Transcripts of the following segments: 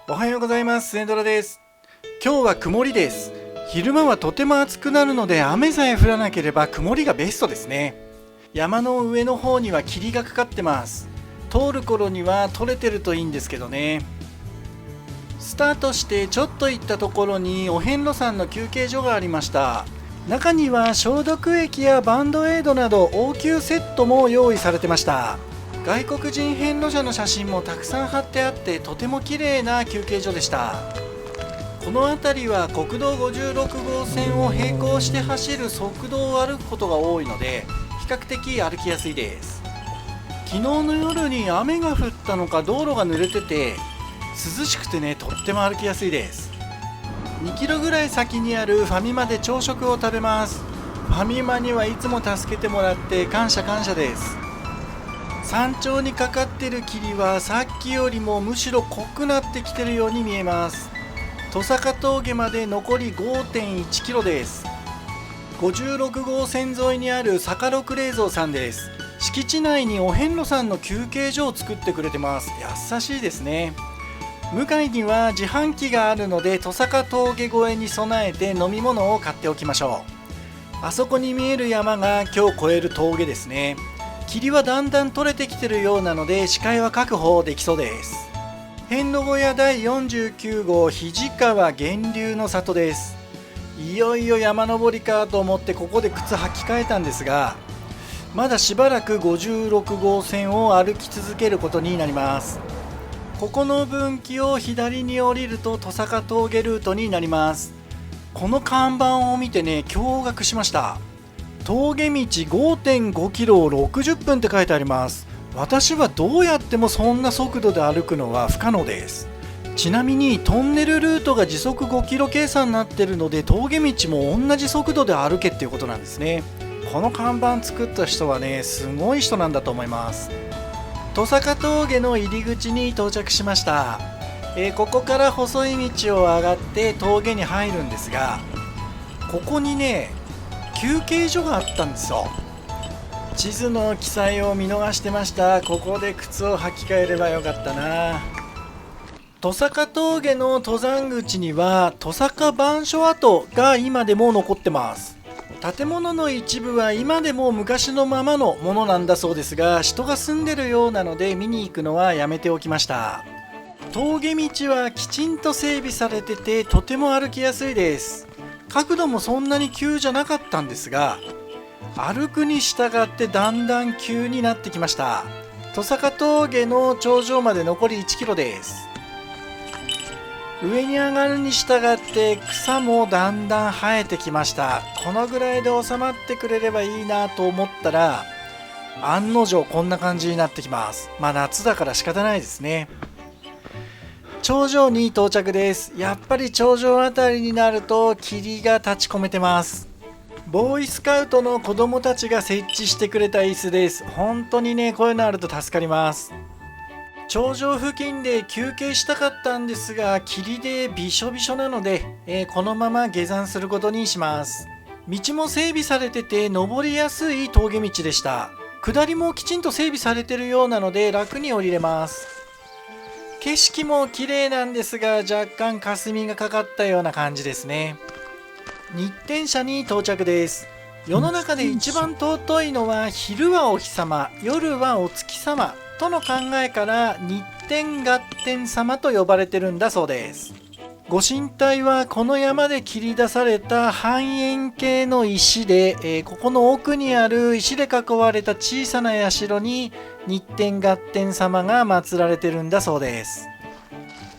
おはようございます。スネドラです。今日は曇りです。昼間はとても暑くなるので、雨さえ降らなければ曇りがベストですね。山の上の方には霧がかかってます。通る頃には取れてるといいんですけどね。スタートしてちょっと行ったところにお遍路さんの休憩所がありました。中には消毒液やバンドエイドなど応急セットも用意されてました。外国人遍路者の写真もたくさん貼ってあって、とても綺麗な休憩所でした。この辺りは国道56号線を並行して走る側道を歩くことが多いので、比較的歩きやすいです。昨日の夜に雨が降ったのか道路が濡れてて涼しくてね、とっても歩きやすいです。2キロぐらい先にあるファミマで朝食を食べます。ファミマにはいつも助けてもらって感謝です。山頂にかかってる霧はさっきよりもむしろ濃くなってきてるように見えます。土坂峠まで残り 5.1 キロです。56号線沿いにある坂六冷蔵さんです。敷地内にお遍路さんの休憩所を作ってくれてます。優しいですね。向かいには自販機があるので、土坂峠越えに備えて飲み物を買っておきましょう。あそこに見える山が今日越える峠ですね。霧はだんだん取れてきてるようなので、視界は確保できそうです。遍路小屋第49号肱川源流の里です。いよいよ山登りかと思ってここで靴履き替えたんですが、まだしばらく56号線を歩き続けることになります。ここの分岐を左に降りると土坂峠ルートになります。この看板を見てね、驚愕しました。峠道 5.5 キロを60分って書いてあります。私はどうやってもそんな速度で歩くのは不可能です。ちなみにトンネルルートが時速5キロ計算になってるので、峠道も同じ速度で歩けっていうことなんですね。この看板作った人はね、すごい人なんだと思います。土坂峠の入り口に到着しました。ここから細い道を上がって峠に入るんですが、ここにね、休憩所があったんですよ。地図の記載を見逃してました。ここで靴を履き替えればよかったな。土坂峠の登山口には土坂番所跡が今でも残ってます。建物の一部は今でも昔のままのものなんだそうですが、人が住んでるようなので見に行くのはやめておきました。峠道はきちんと整備されてて、とても歩きやすいです。角度もそんなに急じゃなかったんですが、歩くに従ってだんだん急になってきました。土坂峠の頂上まで残り1キロです。上に上がるに従って草もだんだん生えてきました。このぐらいで収まってくれればいいなと思ったら、案の定こんな感じになってきます。夏だから仕方ないですね。頂上に到着です。やっぱり頂上あたりになると霧が立ち込めてます。ボーイスカウトの子供たちが設置してくれた椅子です。本当にね、こういうのあると助かります。頂上付近で休憩したかったんですが、霧でびしょびしょなので、このまま下山することにします。道も整備されてて登りやすい峠道でした。下りもきちんと整備されてるようなので楽に降りれます。景色も綺麗なんですが、若干霞がかかったような感じですね。日天社に到着です。世の中で一番尊いのは昼はお日様、夜はお月様との考えから日天月天様と呼ばれてるんだそうです。ご神体はこの山で切り出された半円形の石で、ここの奥にある石で囲われた小さな社に日天月天様が祀られてるんだそうです。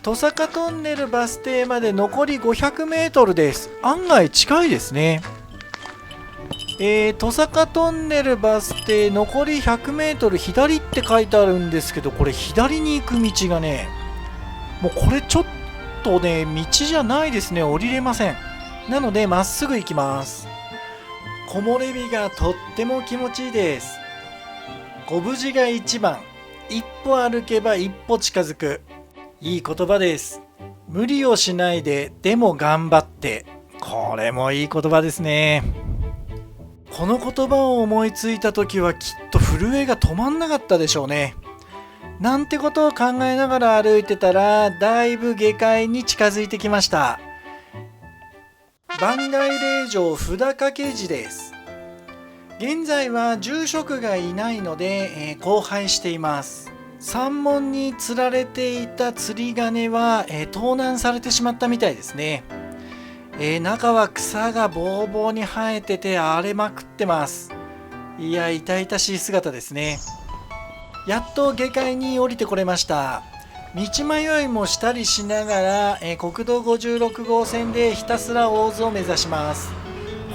土坂トンネルバス停まで残り500メートルです。案外近いですね。土坂トンネルバス停残り100メートル左って書いてあるんですけど、これ左に行く道がね、もうこれちょっとね、道じゃないですね。降りれません。なのでまっすぐ行きます。木漏れ日がとっても気持ちいいです。ご無事が一番。一歩歩けば一歩近づく。いい言葉です。無理をしないで、でも頑張って。これもいい言葉ですね。この言葉を思いついた時はきっと震えが止まんなかったでしょうね。なんてことを考えながら歩いてたら、だいぶ下界に近づいてきました。番外令嬢札掛寺です。現在は住職がいないので、荒廃しています。山門に吊られていた釣り鐘は、盗難されてしまったみたいですね。中は草がぼうぼうに生えてて荒れまくってます。いや、痛々しい姿ですね。やっと下界に降りてこれました。道迷いもしたりしながら、国道56号線でひたすら大津を目指します。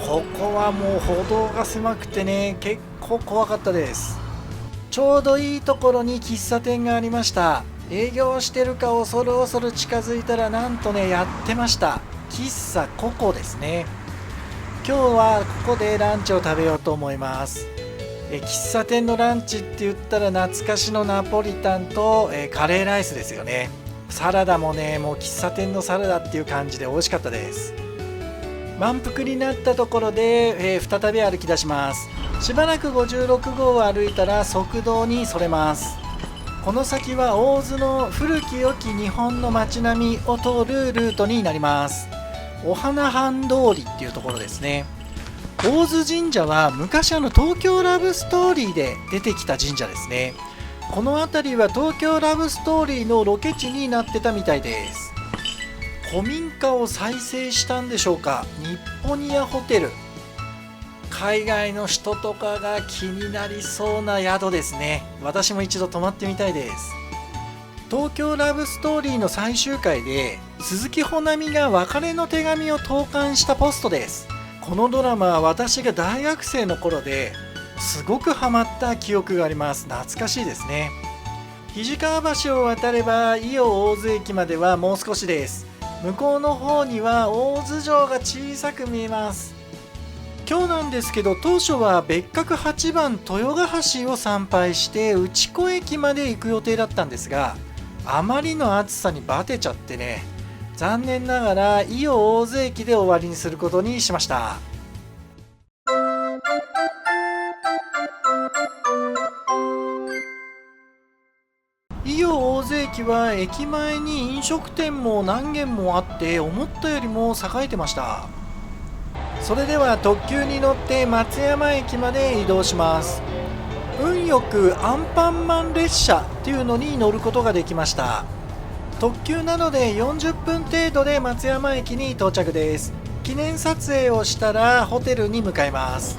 ここはもう歩道が狭くてね、結構怖かったです。ちょうどいいところに喫茶店がありました。営業してるか恐る恐る近づいたら、なんとね、やってました。喫茶ココですね。今日はここでランチを食べようと思います。喫茶店のランチって言ったら懐かしのナポリタンと、カレーライスですよね。サラダもね、もう喫茶店のサラダっていう感じで美味しかったです。満腹になったところで、再び歩き出します。しばらく56号を歩いたら側道にそれます。この先は大津の古き良き日本の街並みを通るルートになります。お花半通りっていうところですね。大津神社は昔東京ラブストーリーで出てきた神社ですね。この辺りは東京ラブストーリーのロケ地になってたみたいです。古民家を再生したんでしょうか。日本ニアホテル。海外の人とかが気になりそうな宿ですね。私も一度泊まってみたいです。東京ラブストーリーの最終回で鈴木保奈美が別れの手紙を投函したポストです。このドラマは私が大学生の頃ですごくハマった記憶があります。懐かしいですね。肱川橋を渡れば伊予大津駅まではもう少しです。向こうの方には大津城が小さく見えます。今日なんですけど、当初は別格8番豊ヶ橋を参拝して内子駅まで行く予定だったんですが、あまりの暑さにバテちゃってね、残念ながら伊予大津駅で終わりにすることにしました。伊予大津駅は駅前に飲食店も何軒もあって思ったよりも栄えてました。それでは特急に乗って松山駅まで移動します。運よくアンパンマン列車っていうのに乗ることができました。特急なので40分程度で松山駅に到着です。記念撮影をしたらホテルに向かいます。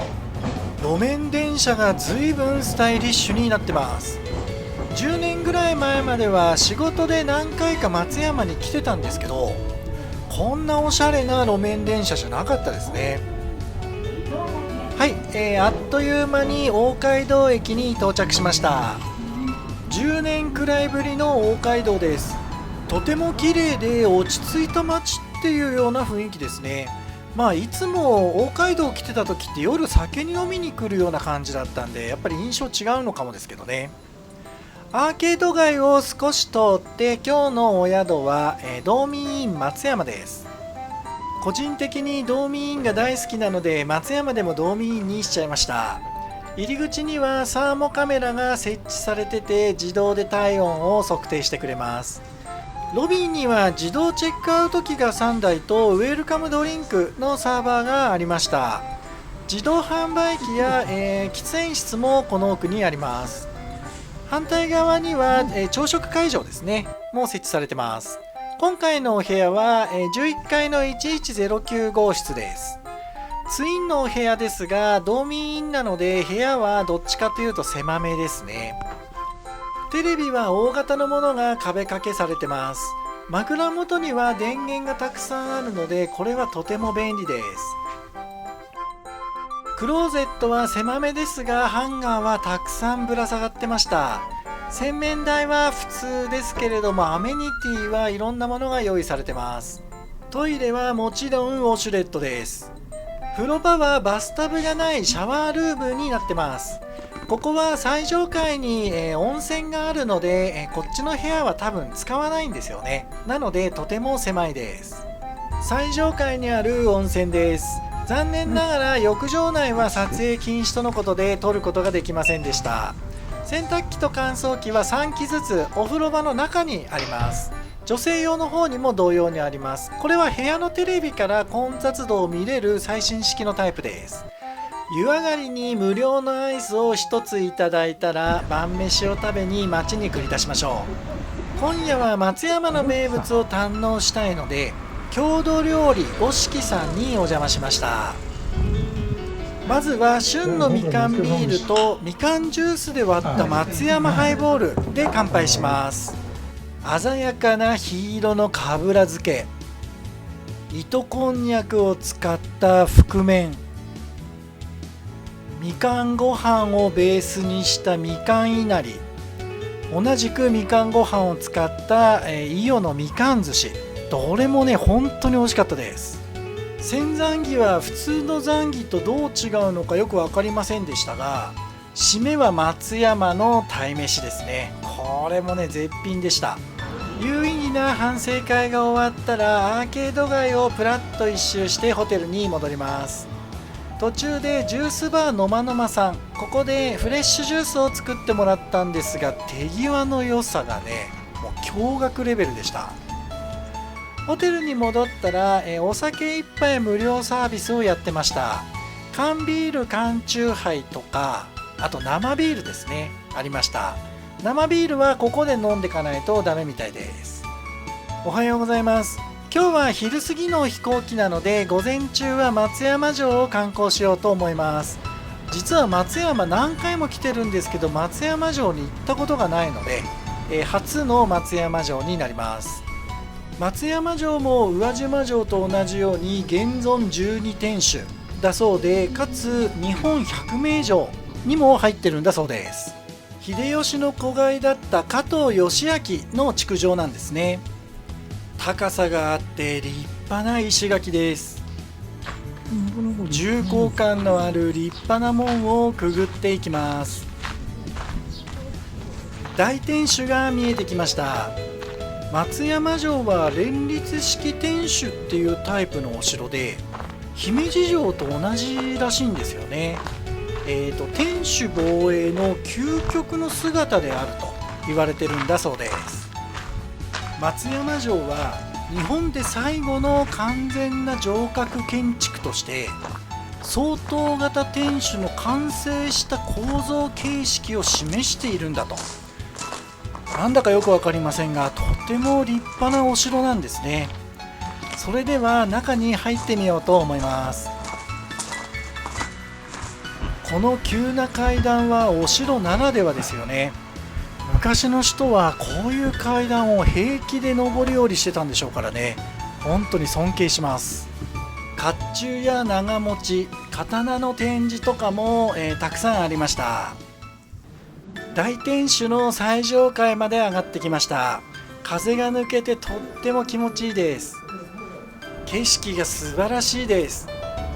路面電車が随分スタイリッシュになってます。10年ぐらい前までは仕事で何回か松山に来てたんですけど、こんなおしゃれな路面電車じゃなかったですね。はい、あっという間に大街道駅に到着しました。10年くらいぶりの大街道です。とても綺麗で落ち着いた街っていうような雰囲気ですね。いつも大街道来てた時って夜酒に飲みに来るような感じだったんで、やっぱり印象違うのかもですけどね。アーケード街を少し通って今日のお宿は、道民院松山です。個人的に道民院が大好きなので松山でも道民院にしちゃいました。入り口にはサーモカメラが設置されてて自動で体温を測定してくれます。ロビーには自動チェックアウト機が3台とウェルカムドリンクのサーバーがありました。自動販売機や、喫煙室もこの奥にあります。反対側には、朝食会場ですねも設置されてます。今回のお部屋は、11階の1109号室です。ツインのお部屋ですが道民院なので部屋はどっちかというと狭めですね。テレビは大型のものが壁掛けされてます。枕元には電源がたくさんあるのでこれはとても便利です。クローゼットは狭めですがハンガーはたくさんぶら下がってました。洗面台は普通ですけれどもアメニティはいろんなものが用意されてます。トイレはもちろんウォシュレットです。風呂場はバスタブがないシャワールームになってます。ここは最上階に、温泉があるので、こっちの部屋は多分使わないんですよね。なのでとても狭いです。最上階にある温泉です。残念ながら浴場内は撮影禁止とのことで撮ることができませんでした。洗濯機と乾燥機は3機ずつお風呂場の中にあります。女性用の方にも同様にあります。これは部屋のテレビから混雑度を見れる最新式のタイプです。湯上がりに無料のアイスを1ついただいたら晩飯を食べに街に繰り出しましょう。今夜は松山の名物を堪能したいので、郷土料理五色さんにお邪魔しました。まずは旬のみかんビールとみかんジュースで割った松山ハイボールで乾杯します。鮮やかな黄色のかぶら漬け、糸こんにゃくを使った覆面、みかんご飯をベースにしたみかんいなり、同じくみかんご飯を使った伊予のみかん寿司、どれもね本当に美味しかったです。千残儀は普通の残儀とどう違うのかよく分かりませんでしたが、締めは松山の鯛めしですね。これもね絶品でした。有意義な反省会が終わったらアーケード街をプラッと一周してホテルに戻ります。途中でジュースバーのまのまさん、ここでフレッシュジュースを作ってもらったんですが、手際の良さがねもう驚愕レベルでした。ホテルに戻ったらお酒1杯無料サービスをやってました。缶ビール缶チューハイとか、あと生ビールですね、ありました。生ビールはここで飲んでかないとダメみたいです。おはようございます。今日は昼過ぎの飛行機なので、午前中は松山城を観光しようと思います。実は松山何回も来てるんですけど、松山城に行ったことがないので、初の松山城になります。松山城も宇和島城と同じように現存12天守だそうで、かつ日本百名城にも入ってるんだそうです。秀吉の子飼いだった加藤義明の築城なんですね。高さがあって立派な石垣です。重厚感のある立派な門をくぐっていきます。大天守が見えてきました。松山城は連立式天守っていうタイプのお城で、姫路城と同じらしいんですよね。天守防衛の究極の姿であると言われてるんだそうです。松山城は日本で最後の完全な城郭建築として相当型天守の完成した構造形式を示しているんだと。なんだかよく分かりませんが、とても立派なお城なんですね。それでは中に入ってみようと思います。この急な階段はお城ならではですよね。昔の人はこういう階段を平気で上り下りしてたんでしょうからね。本当に尊敬します。甲冑や長持ち、刀の展示とかも、たくさんありました。大天守の最上階まで上がってきました。風が抜けてとっても気持ちいいです。景色が素晴らしいです。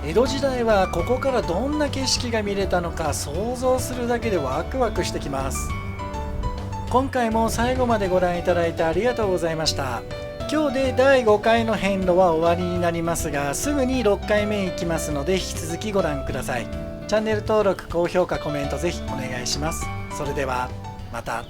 江戸時代はここからどんな景色が見れたのか想像するだけでワクワクしてきます。今回も最後までご覧いただいてありがとうございました。今日で第5回の遍路は終わりになりますが、すぐに6回目行きますので引き続きご覧ください。チャンネル登録、高評価、コメントぜひお願いします。それではまた。